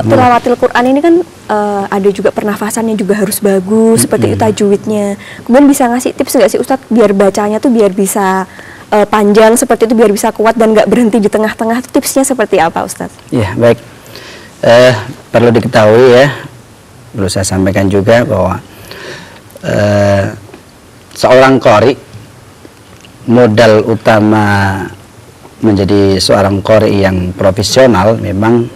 kalau tilawatil Quran ini kan ada juga pernafasannya juga harus bagus, seperti itu tajwidnya. Kemudian bisa ngasih tips nggak sih Ustadz biar bacanya tuh biar bisa panjang seperti itu, biar bisa kuat dan nggak berhenti di tengah-tengah. Tipsnya seperti apa Ustadz? Ya baik, perlu diketahui ya, perlu saya sampaikan juga bahwa seorang qari, modal utama menjadi seorang qari yang profesional memang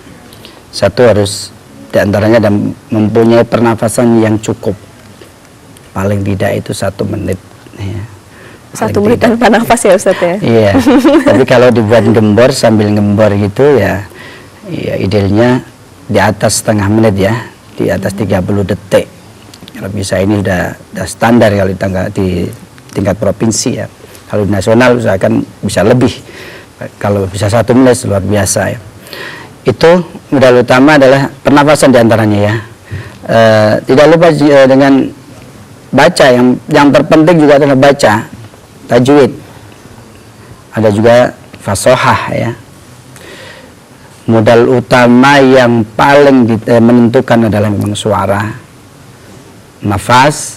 satu harus diantaranya dan mempunyai pernafasan yang cukup, paling tidak itu 1 menit ya. 1 menit tanpa nafas ya Ustadz ya? Iya, tapi kalau dibuat gembor sambil gembor gitu ya, ya idealnya di atas setengah menit ya, di atas 30 detik. Kalau bisa ini udah standar kalau di tingkat provinsi ya. Kalau di nasional usahakan bisa lebih. Kalau bisa 1 menit luar biasa ya. Itu modal utama adalah pernafasan diantaranya ya. Tidak lupa dengan baca, yang terpenting juga adalah baca tajwid, ada juga fasohah ya. Modal utama yang paling menentukan adalah memang suara, nafas,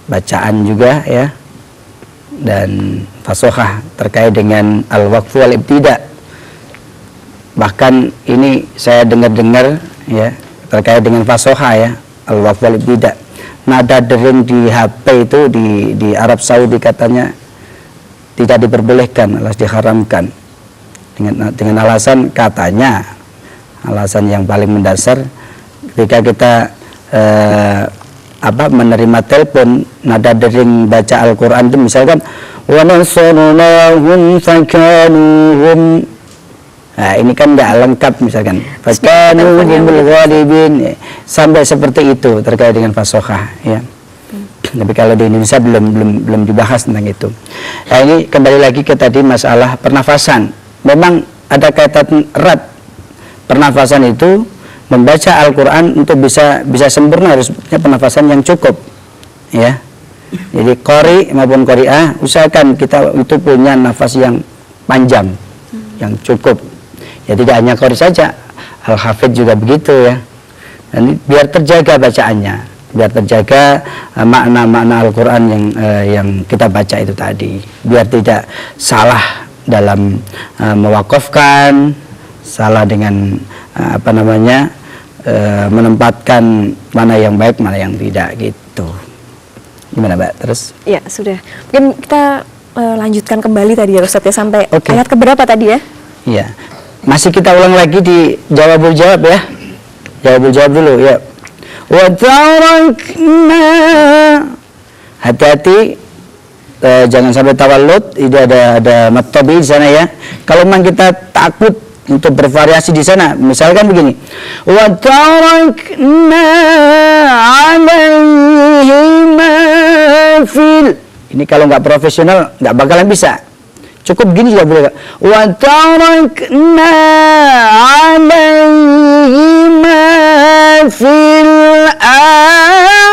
bacaan juga ya, dan fasohah terkait dengan al-waqfu wal-ibtida. Bahkan ini saya dengar-dengar ya terkait dengan fasohah ya, al-waqfu wal-ibtida. Nada dering di HP itu di Arab Saudi katanya tidak diperbolehkan, alias diharamkan dengan alasan, katanya alasan yang paling mendasar, ketika kita menerima telepon nada dering baca Al-Quran itu misalkan wa nasarnahum fakanuhum, nah ini kan nggak lengkap misalkan fakanuhumul ghalibin, sampai seperti itu terkait dengan fasohah ya. Tapi kalau di Indonesia belum dibahas tentang itu. Nah ini kembali lagi ke tadi masalah pernafasan. Memang ada kaitan erat pernafasan itu, membaca Al-Quran untuk bisa sempurna harus punya pernafasan yang cukup ya. Jadi qari maupun qari'ah usahakan kita itu punya nafas yang panjang, yang cukup ya. Tidak hanya qari saja, al-hafidz juga begitu ya. Dan biar terjaga bacaannya, biar terjaga makna-makna Al-Quran yang kita baca itu tadi, biar tidak salah dalam mewakafkan, salah dengan menempatkan mana yang baik, mana yang tidak gitu. Gimana Mbak? Terus? Ya sudah. Mungkin kita lanjutkan kembali tadi ya Ustadz ya, sampai ayat keberapa tadi ya? Iya. Masih kita ulang lagi di jawabul jawab ya. Jawabul jawab dulu ya. Wa tarakna, hati-hati jangan sampai tawallud. Ini ada matobi di sana ya. Kalau memang kita takut untuk bervariasi di sana, misalkan begini, wa tarakna alaihima fil, ini kalau nggak profesional nggak bakalan bisa. Cukup gini juga boleh. Wa tarakna alaihima fil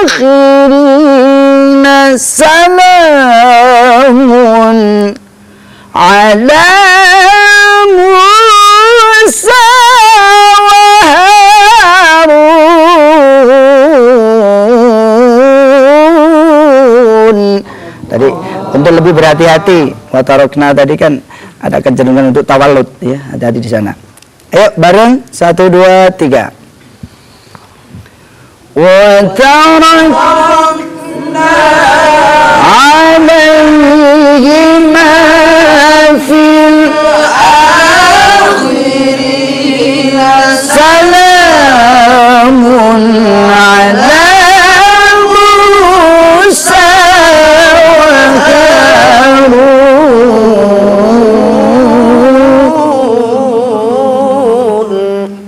akhirina salamun ala Musa wa Harun. Tadi untuk lebih berhati-hati, wa tarakna tadi kan ada kecenderungan untuk tawallud ya, hati-hati di sana. Ayo bareng 1 2 3. Wa tarakna alaihima fil akhirina salamun ala Musa wa Harun.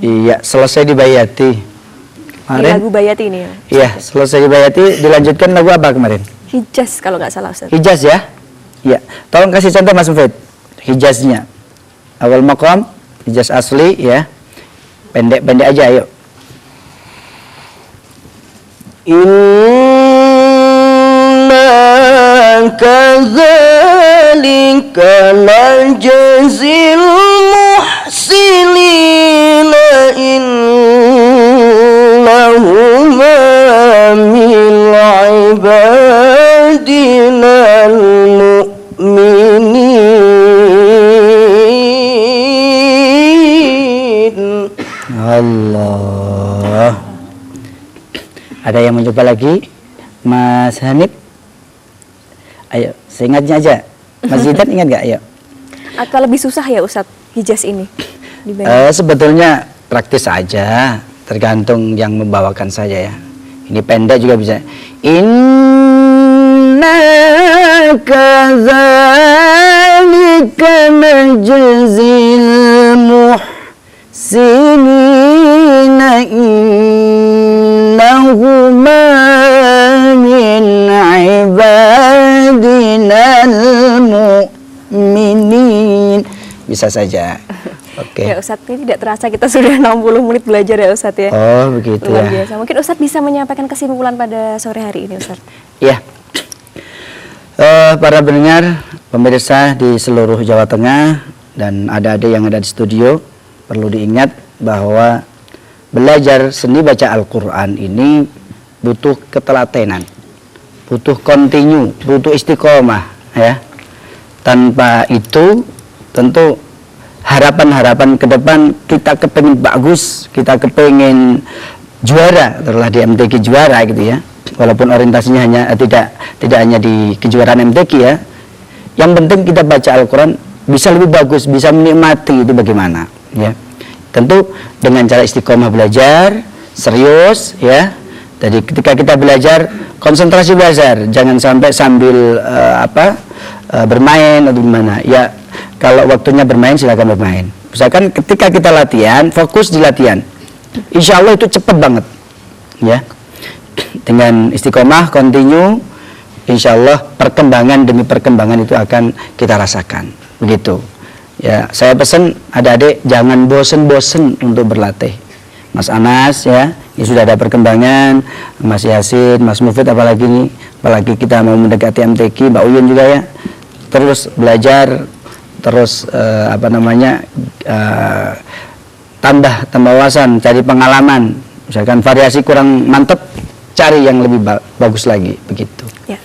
Iya, selesai dibayati. Kemarin lagu Bayati ini ya? Iya, selesai dibayati, dilanjutkan lagu apa kemarin? Hijaz kalau nggak salah Ustaz. Hijaz ya? Iya. Tolong kasih contoh Mas Mufid. Hijaznya. Awal maqam, Hijaz asli ya. Pendek-pendek aja ayo. Inna kadzalika najzil muhsinina Allah. Ada yang mencoba lagi? Mas Hanif? Ayo, seingatnya aja. Mas Zidan ingat gak? Ayo. Atau lebih susah ya Ustadz hijaz ini? Sebetulnya praktis saja, tergantung yang membawakan saja ya. Ini pendek juga bisa. Inna kadzalika najzil muhsinina innahuma min ibadinal mu'minin. Bisa saja. Oke. Ya Ustadz, ini tidak terasa kita sudah 60 menit belajar ya Ustadz ya. Oh begitu Luar ya. biasa. Mungkin Ustadz bisa menyampaikan kesimpulan pada sore hari ini Ustadz. Ya. Para pendengar, pemirsa di seluruh Jawa Tengah dan adik-adik yang ada di studio, perlu diingat bahwa belajar seni baca Al-Quran ini butuh ketelatenan, butuh kontinu, butuh istiqomah ya. Tanpa itu tentu harapan-harapan ke depan kita kepengen bagus, kita kepengen juara, telah di MTQ juara gitu ya. Walaupun orientasinya hanya tidak hanya di kejuaraan MTQ ya. Yang penting kita baca Al-Quran bisa lebih bagus, bisa menikmati itu bagaimana ya. Tentu dengan cara istiqomah belajar, serius ya. Jadi ketika kita belajar, konsentrasi belajar, jangan sampai sambil bermain atau gimana ya. Kalau waktunya bermain silakan bermain. Misalkan ketika kita latihan, fokus di latihan. Insya Allah itu cepat banget, ya. Dengan istiqomah, continue, insya Allah perkembangan demi perkembangan itu akan kita rasakan. Begitu. Ya, saya pesan adik-adik jangan bosen-bosen untuk berlatih. Mas Anas ya, ini sudah ada perkembangan. Mas Yasin, Mas Mufid apalagi nih, apalagi kita mau mendekati MTQ, Mbak Uyun juga ya. Terus belajar. Terus tambah wawasan, cari pengalaman. Misalkan variasi kurang mantep, cari yang lebih bagus lagi, begitu. Ya.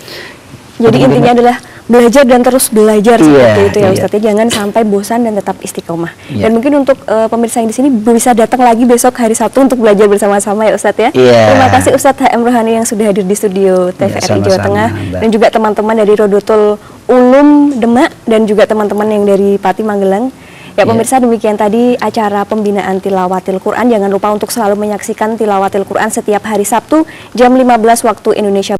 Jadi intinya adalah belajar dan terus belajar seperti itu ya Ustadz. Jangan sampai bosan dan tetap istiqomah. Dan mungkin untuk pemirsa yang di sini bisa datang lagi besok hari Sabtu untuk belajar bersama-sama ya Ustadz ya. Terima kasih Ustadz HM Rohani yang sudah hadir di studio TVRI Jawa Tengah, dan juga teman-teman dari Rodotul Ulum Demak dan juga teman-teman yang dari Pati Magelang. Ya pemirsa, demikian tadi acara pembinaan Tilawatil Quran. Jangan lupa untuk selalu menyaksikan Tilawatil Quran setiap hari Sabtu jam 15 waktu Indonesia.